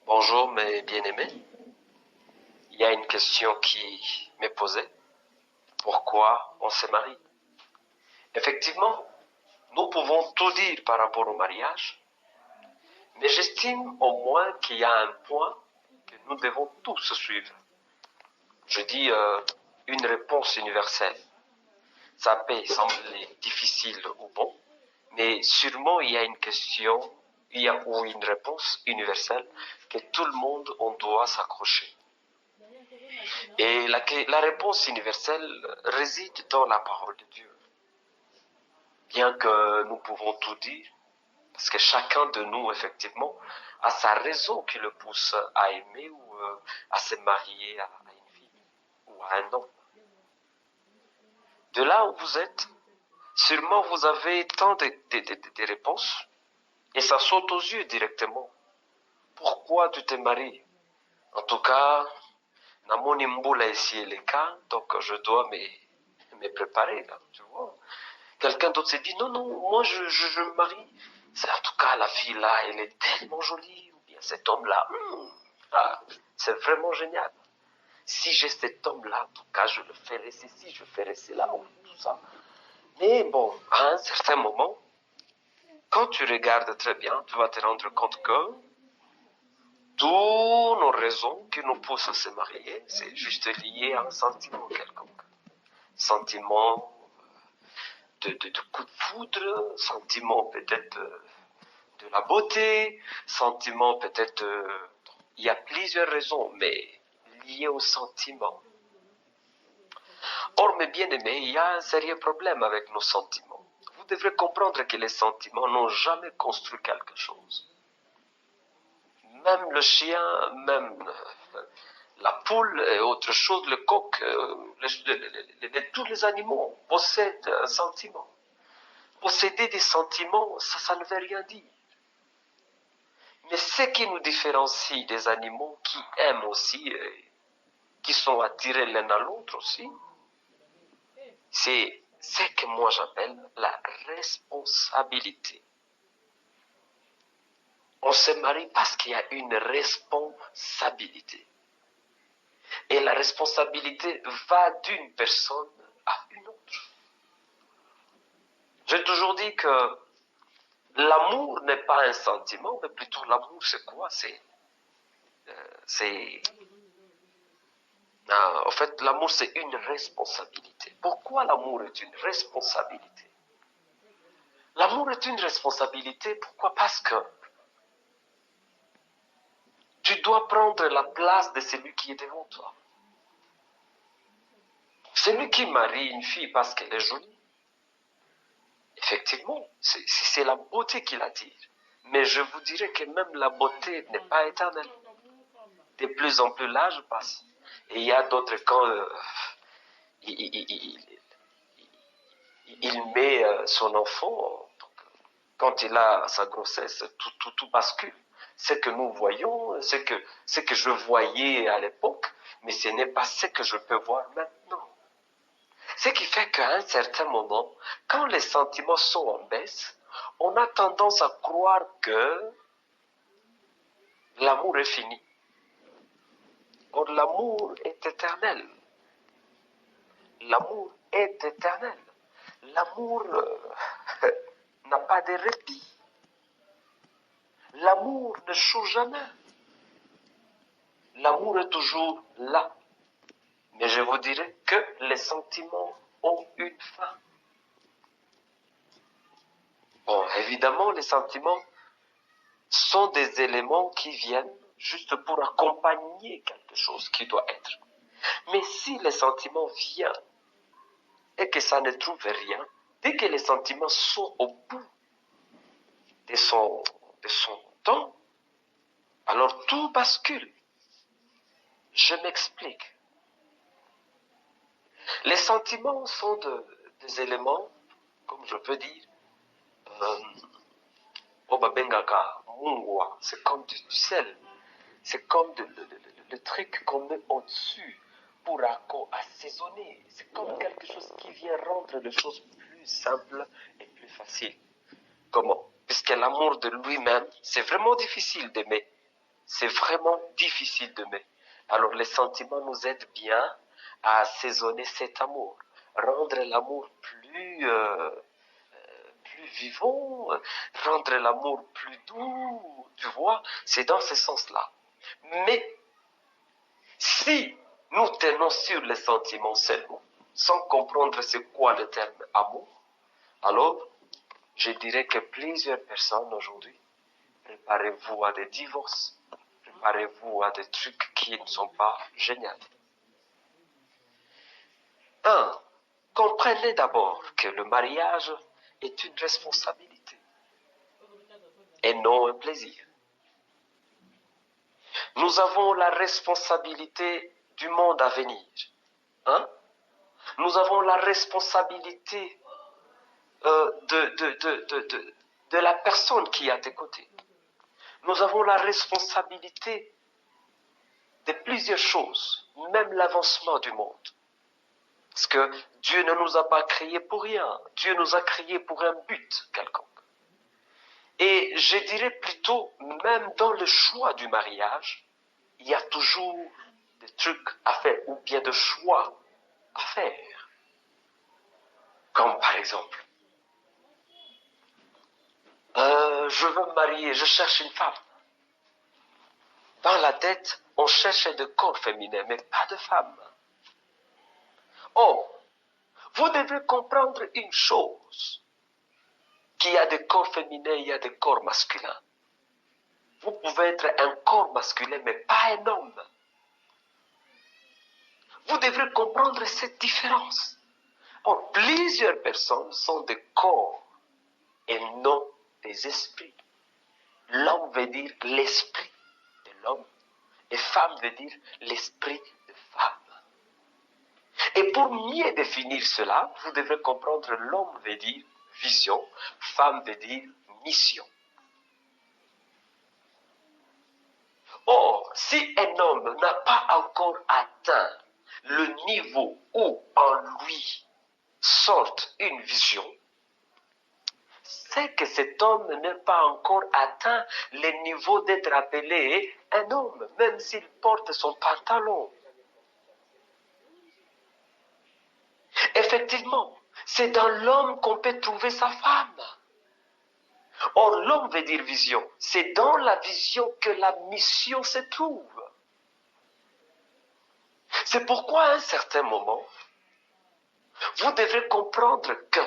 Bonjour mes bien-aimés. Il y a une question qui m'est posée. Pourquoi on se marie? Effectivement, nous pouvons tout dire par rapport au mariage, mais j'estime au moins qu'il y a un point que nous devons tous suivre. Je dis une réponse universelle. Ça peut sembler difficile ou bon, mais sûrement il y a une question, ou une réponse universelle que tout le monde on doit s'accrocher. Et la réponse universelle réside dans la parole de Dieu. Bien que nous pouvons tout dire, parce que chacun de nous, effectivement, a sa raison qui le pousse à aimer ou à se marier à une fille ou à un homme. De là où vous êtes, sûrement vous avez tant de réponses et ça saute aux yeux directement. Pourquoi tu t'es marié? En tout cas, Namoni Mboula ici est le cas, donc je dois me préparer là, tu vois. Quelqu'un d'autre s'est dit, non, non, moi je me marie. C'est en tout cas la fille là, elle est tellement jolie, ou bien cet homme là, c'est vraiment génial. Si j'ai cet homme là, en tout cas je le ferai ceci, je ferai cela, ou tout ça. Mais bon, à un certain moment, quand tu regardes très bien, tu vas te rendre compte que toutes nos raisons qui nous poussent à se marier, c'est juste lié à un sentiment quelconque. Sentiment de coup de foudre, sentiment peut-être de la beauté, sentiment peut-être il y a plusieurs raisons, mais liées au sentiment. Or, mes bien-aimés, il y a un sérieux problème avec nos sentiments. Vous devrez comprendre que les sentiments n'ont jamais construit quelque chose. Même le chien, même la poule et autre chose, le coq, tous les animaux possèdent un sentiment. Posséder des sentiments, ça ne veut rien dire. Mais ce qui nous différencie des animaux qui aiment aussi, qui sont attirés l'un à l'autre aussi, c'est ce que moi j'appelle la responsabilité. On se marie parce qu'il y a une responsabilité. Et la responsabilité va d'une personne à une autre. J'ai toujours dit que l'amour n'est pas un sentiment, mais plutôt l'amour c'est quoi? En fait, l'amour c'est une responsabilité. Pourquoi l'amour est une responsabilité? L'amour est une responsabilité, pourquoi? Parce que tu dois prendre la place de celui qui est devant toi. Celui qui marie une fille parce qu'elle est jolie, effectivement, c'est la beauté qui l'attire. Mais je vous dirais que même la beauté n'est pas éternelle. De plus en plus l'âge passe. Et il y a d'autres quand il met son enfant, quand il a sa grossesse, tout bascule. Ce que nous voyons, ce que je voyais à l'époque, mais ce n'est pas ce que je peux voir maintenant. Ce qui fait qu'à un certain moment, quand les sentiments sont en baisse, on a tendance à croire que l'amour est fini. Or, l'amour est éternel. L'amour est éternel. L'amour n'a pas de répit. L'amour ne change jamais. L'amour est toujours là. Mais je vous dirais que les sentiments ont une fin. Bon, évidemment, les sentiments sont des éléments qui viennent juste pour accompagner quelque chose qui doit être. Mais si les sentiments viennent et que ça ne trouve rien, dès que les sentiments sont au bout de son temps, alors tout bascule. Je m'explique. Les sentiments sont des éléments, comme je peux dire, c'est comme du sel, c'est comme le truc qu'on met au-dessus pour assaisonner. C'est comme quelque chose qui vient rendre les choses plus simples et plus faciles. Comment? Puisque l'amour de lui-même, c'est vraiment difficile d'aimer. c'est vraiment difficile d'aimer. Alors les sentiments nous aident bien à assaisonner cet amour, rendre l'amour plus vivant, rendre l'amour plus doux, tu vois, c'est dans ce sens-là. Mais si nous tenons sur les sentiments seulement, sans comprendre c'est quoi le terme amour, alors je dirais que plusieurs personnes aujourd'hui, préparez-vous à des divorces, préparez-vous à des trucs qui ne sont pas géniaux. Comprenez d'abord que le mariage est une responsabilité et non un plaisir. Nous avons la responsabilité du monde à venir. Hein? Nous avons la responsabilité de la personne qui est à tes côtés. Nous avons la responsabilité de plusieurs choses, même l'avancement du monde. Parce que Dieu ne nous a pas créés pour rien. Dieu nous a créés pour un but quelconque. Et je dirais plutôt, même dans le choix du mariage, il y a toujours des trucs à faire, ou bien des choix à faire. Comme par exemple, je veux me marier, je cherche une femme. Dans la tête, on cherche des corps féminins, mais pas de femmes. Oh, vous devez comprendre une chose, qu'il y a des corps féminins, il y a des corps masculins. Vous pouvez être un corps masculin, mais pas un homme. Vous devrez comprendre cette différence. Or, plusieurs personnes sont des corps et non des esprits. L'homme veut dire l'esprit de l'homme et femme veut dire l'esprit de femme. Et pour mieux définir cela, vous devrez comprendre l'homme veut dire vision, femme veut dire mission. Or, si un homme n'a pas encore atteint le niveau où en lui sorte une vision, c'est que cet homme n'a pas encore atteint le niveau d'être appelé un homme, même s'il porte son pantalon. Effectivement, c'est dans l'homme qu'on peut trouver sa femme. Or, l'homme veut dire vision. C'est dans la vision que la mission se trouve. C'est pourquoi à un certain moment, vous devrez comprendre que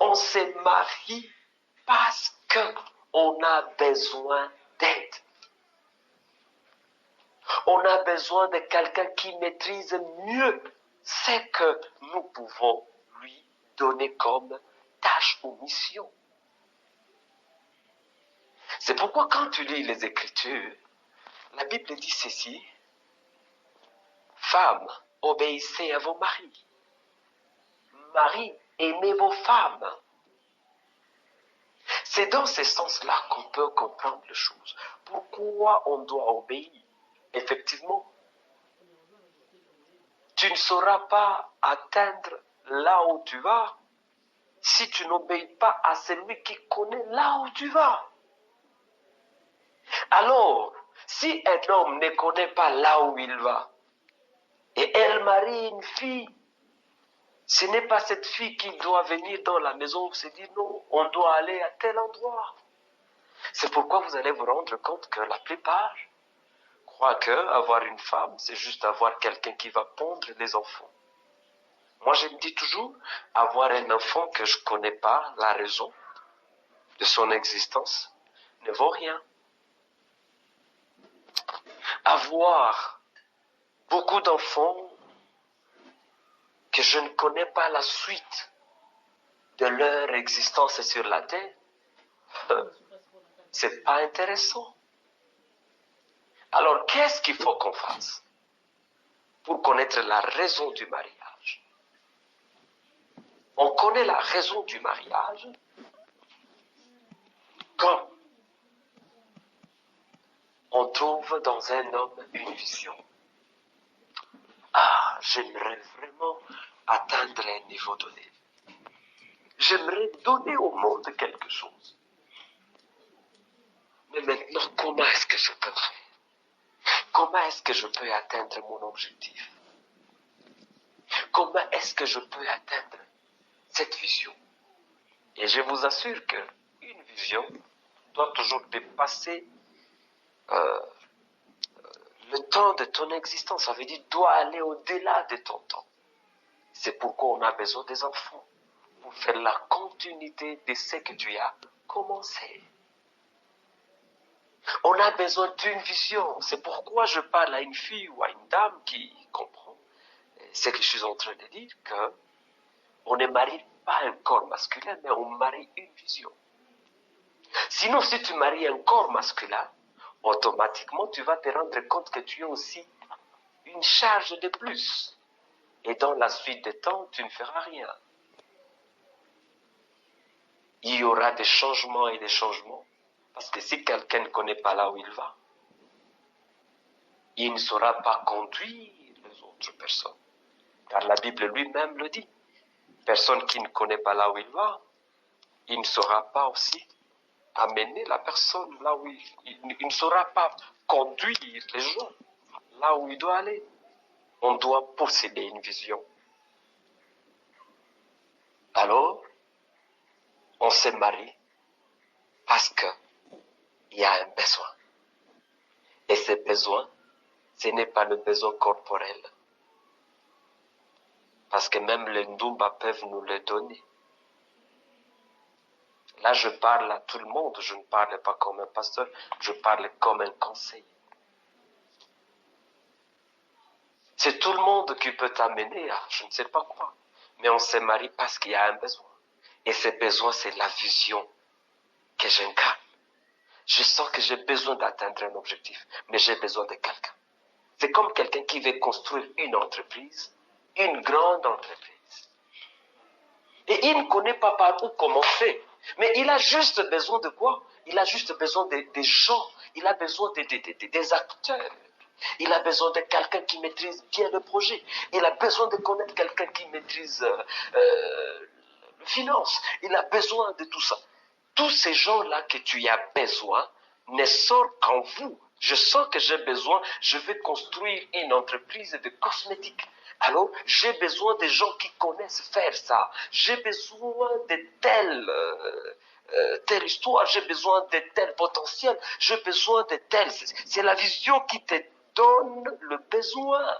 on se marie parce qu'on a besoin d'aide. On a besoin de quelqu'un qui maîtrise mieux ce que nous pouvons lui donner comme tâche ou mission. C'est pourquoi quand tu lis les Écritures, la Bible dit ceci: femmes, obéissez à vos maris. Maris, aimez vos femmes. C'est dans ce sens-là qu'on peut comprendre les choses. Pourquoi on doit obéir? Effectivement, tu ne sauras pas atteindre là où tu vas si tu n'obéis pas à celui qui connaît là où tu vas. Alors, si un homme ne connaît pas là où il va, et elle marie une fille, ce n'est pas cette fille qui doit venir dans la maison se dire non, on doit aller à tel endroit. C'est pourquoi vous allez vous rendre compte que la plupart croient que avoir une femme, c'est juste avoir quelqu'un qui va pondre des enfants. Moi, je me dis toujours, avoir un enfant que je ne connais pas la raison de son existence ne vaut rien. Avoir beaucoup d'enfants que je ne connais pas la suite de leur existence sur la terre, c'est pas intéressant. Alors, qu'est-ce qu'il faut qu'on fasse pour connaître la raison du mariage? On connaît la raison du mariage quand on trouve dans un homme une vision. Ah, j'aimerais vraiment atteindre un niveau donné. J'aimerais donner au monde quelque chose. Mais maintenant, comment est-ce que je peux faire? est-ce que je peux atteindre mon objectif? Comment est-ce que je peux atteindre cette vision? Et je vous assure qu'une vision doit toujours dépasser euh, le temps de ton existence. Ça veut dire doit aller au-delà de ton temps. C'est pourquoi on a besoin des enfants, pour faire la continuité de ce que tu as commencé. On a besoin d'une vision. C'est pourquoi je parle à une fille ou à une dame qui comprend ce que je suis en train de dire, que on ne marie pas un corps masculin, mais on marie une vision. Sinon, si tu maries un corps masculin, automatiquement, tu vas te rendre compte que tu as aussi une charge de plus. Et dans la suite des temps, tu ne feras rien. Il y aura des changements et des changements. Parce que si quelqu'un ne connaît pas là où il va, il ne saura pas conduire les autres personnes. Car la Bible lui-même le dit. Personne qui ne connaît pas là où il va, il ne saura pas aussi amener la personne là où il ne saura pas conduire les gens là où il doit aller. On doit posséder une vision. Alors, on se marie parce qu'il y a un besoin. Et ce besoin, ce n'est pas le besoin corporel. Parce que même les Ndumba peuvent nous le donner. Là, je parle à tout le monde, je ne parle pas comme un pasteur, je parle comme un conseiller. C'est tout le monde qui peut t'amener à je ne sais pas quoi. Mais on se marie parce qu'il y a un besoin. Et ce besoin, c'est la vision que j'incarne. Je sens que j'ai besoin d'atteindre un objectif, mais j'ai besoin de quelqu'un. C'est comme quelqu'un qui veut construire une entreprise, une grande entreprise. Et il ne connaît pas par où commencer. Mais il a juste besoin de quoi? Il a juste besoin des gens. Il a besoin des acteurs. Il a besoin de quelqu'un qui maîtrise bien le projet. Il a besoin de connaître quelqu'un qui maîtrise le finance. Il a besoin de tout ça. Tous ces gens-là que tu as besoin ne sortent qu'en vous. Je sens que j'ai besoin, je vais construire une entreprise de cosmétiques. Alors, j'ai besoin de gens qui connaissent faire ça. J'ai besoin de telle histoire, j'ai besoin de tel potentiel, j'ai besoin de tel. C'est la vision qui te donne le besoin.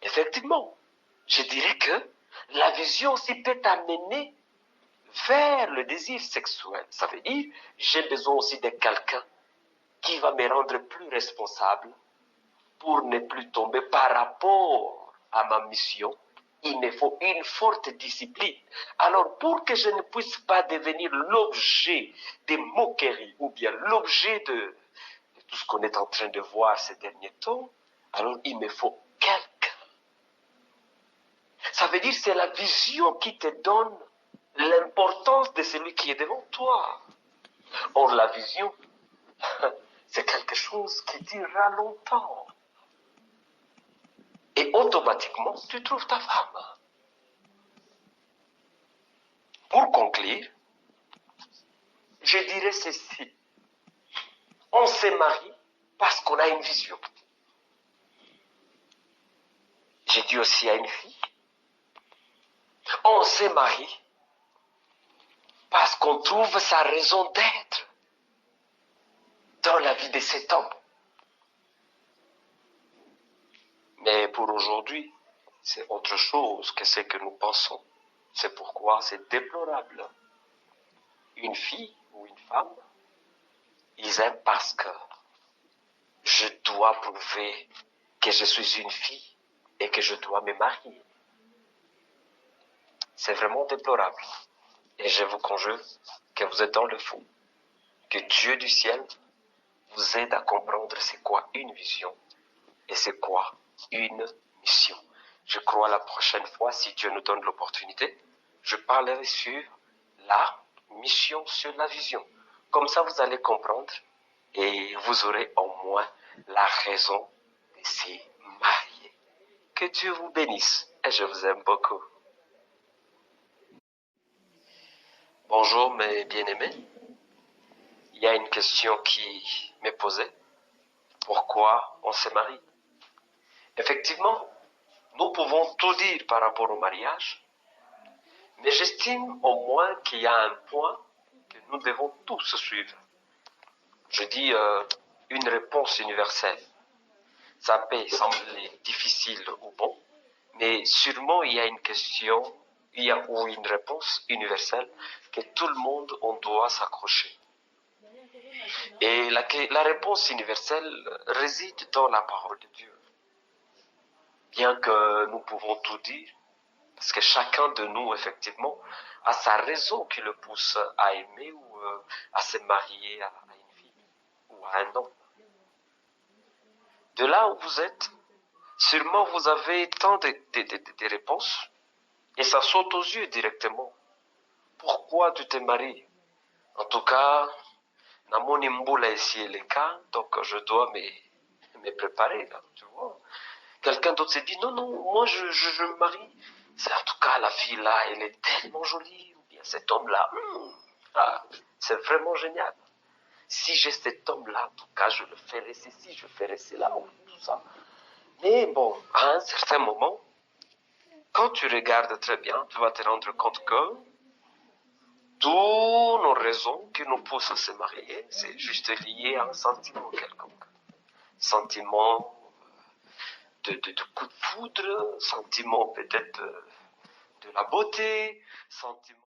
Effectivement, je dirais que la vision aussi peut t'amener vers le désir sexuel. Ça veut dire, j'ai besoin aussi de quelqu'un qui va me rendre plus responsable pour ne plus tomber par rapport à ma mission. Il me faut une forte discipline. Alors, pour que je ne puisse pas devenir l'objet des moqueries ou bien l'objet de tout ce qu'on est en train de voir ces derniers temps, alors il me faut quelqu'un. Ça veut dire c'est la vision qui te donne l'importance de celui qui est devant toi. Or, la vision, c'est quelque chose qui durera longtemps. Et automatiquement, tu trouves ta femme. Pour conclure, je dirais ceci. On se marie parce qu'on a une vision. J'ai dit aussi à une fille, on se marie parce qu'on trouve sa raison d'être dans la vie de cet homme. Mais pour aujourd'hui, c'est autre chose que ce que nous pensons. C'est pourquoi c'est déplorable. Une fille ou une femme, ils aiment parce que je dois prouver que je suis une fille et que je dois me marier. C'est vraiment déplorable. Et je vous conjure que vous êtes dans le fond. Que Dieu du ciel vous aide à comprendre c'est quoi une vision et c'est quoi une mission. Je crois la prochaine fois, si Dieu nous donne l'opportunité, je parlerai sur la mission, sur la vision. Comme ça, vous allez comprendre et vous aurez au moins la raison de se marier. Que Dieu vous bénisse et je vous aime beaucoup. Bonjour mes bien-aimés. Il y a une question qui m'est posée. pourquoi on se marie. Effectivement, nous pouvons tout dire par rapport au mariage, mais j'estime au moins qu'il y a un point que nous devons tous suivre. Je dis une réponse universelle. Ça peut sembler difficile ou bon, mais sûrement il y a une question, ou une réponse universelle que tout le monde on doit s'accrocher. Et la réponse universelle réside dans la parole de Dieu. Bien que nous pouvons tout dire, parce que chacun de nous, effectivement, a sa raison qui le pousse à aimer ou à se marier à une fille ou à un homme. De là où vous êtes, sûrement vous avez tant de réponses et ça saute aux yeux directement. Pourquoi tu te maries? En tout cas, Namoni Mboula ici est le cas, donc je dois me préparer, là, tu vois. Quelqu'un d'autre s'est dit, non, non, moi je me marie. C'est en tout cas la fille là, elle est tellement jolie, ou bien cet homme là, c'est vraiment génial. Si j'ai cet homme là, en tout cas je le ferai ceci, je ferai cela, ou tout ça. Mais bon, à un certain moment, quand tu regardes très bien, tu vas te rendre compte que toutes nos raisons qui nous poussent à se marier, c'est juste lié à un sentiment quelconque. Sentiment de coup de foudre, sentiment peut-être de la beauté, sentiment